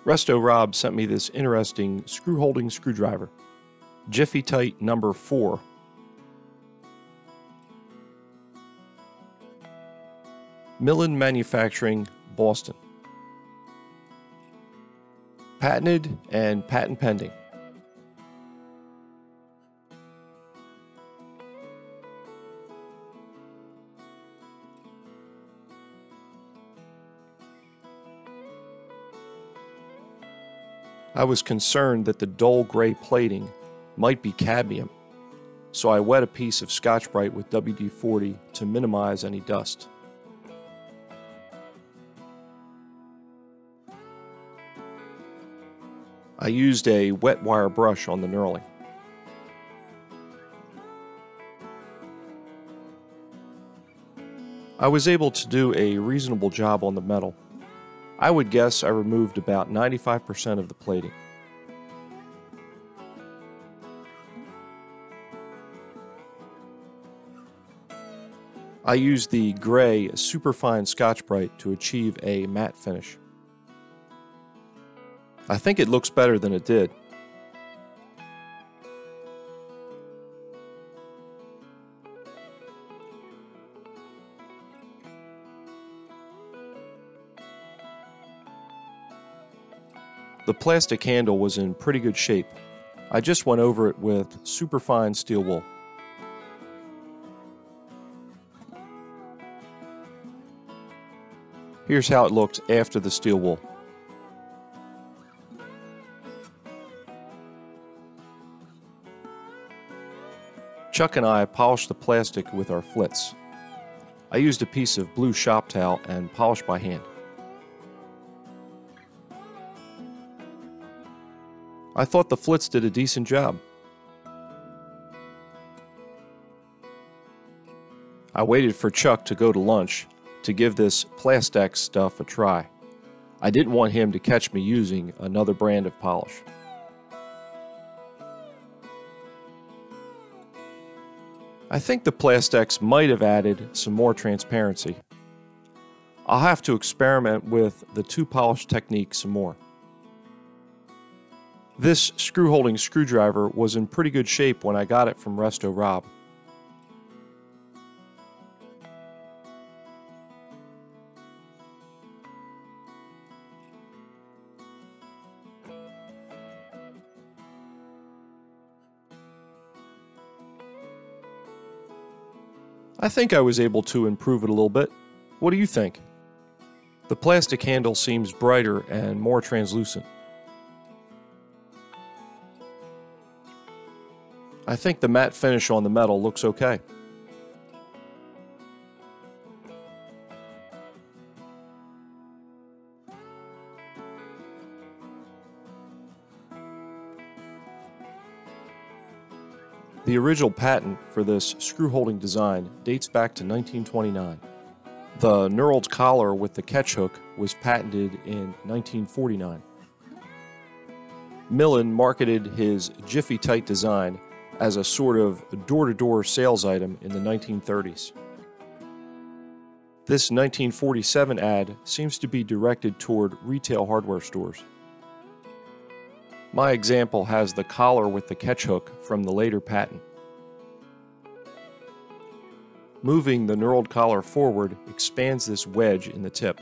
Resto Rob sent me this interesting screw-holding screwdriver, Jiffy-Tite number 4. Millen Manufacturing, Boston. Patented and patent pending. I was concerned that the dull gray plating might be cadmium, so I wet a piece of Scotch-Brite with WD-40 to minimize any dust. I used a wet wire brush on the knurling. I was able to do a reasonable job on the metal. I would guess I removed about 95% of the plating. I used the gray superfine Scotch-Brite to achieve a matte finish. I think it looks better than it did. The plastic handle was in pretty good shape. I just went over it with superfine steel wool. Here's how it looked after the steel wool. Chuck and I polished the plastic with our flits. I used a piece of blue shop towel and polished by hand. I thought the flits did a decent job. I waited for Chuck to go to lunch to give this Plastex stuff a try. I didn't want him to catch me using another brand of polish. I think the Plastex might have added some more transparency. I'll have to experiment with the two polish technique some more. This screw-holding screwdriver was in pretty good shape when I got it from Resto Rob. I think I was able to improve it a little bit. What do you think? The plastic handle seems brighter and more translucent. I think the matte finish on the metal looks okay. The original patent for this screw-holding design dates back to 1929. The knurled collar with the catch hook was patented in 1949. Millen marketed his Jiffy-Tite design as a sort of door-to-door sales item in the 1930s. This 1947 ad seems to be directed toward retail hardware stores. My example has the collar with the catch hook from the later patent. Moving the knurled collar forward expands this wedge in the tip.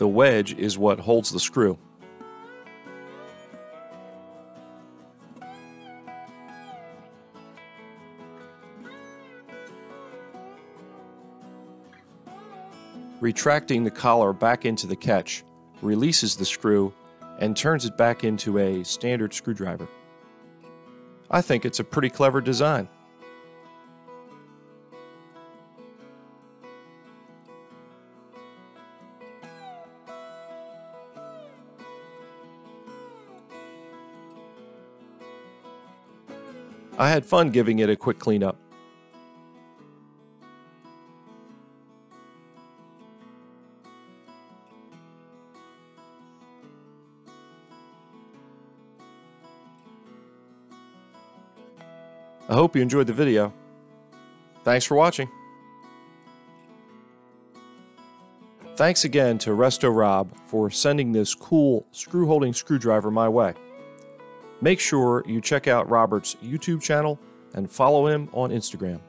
The wedge is what holds the screw. Retracting the collar back into the catch releases the screw and turns it back into a standard screwdriver. I think it's a pretty clever design. I had fun giving it a quick cleanup. I hope you enjoyed the video. Thanks for watching. Thanks again to Resto Rob for sending this cool screw-holding screwdriver my way. Make sure you check out Robert's YouTube channel and follow him on Instagram.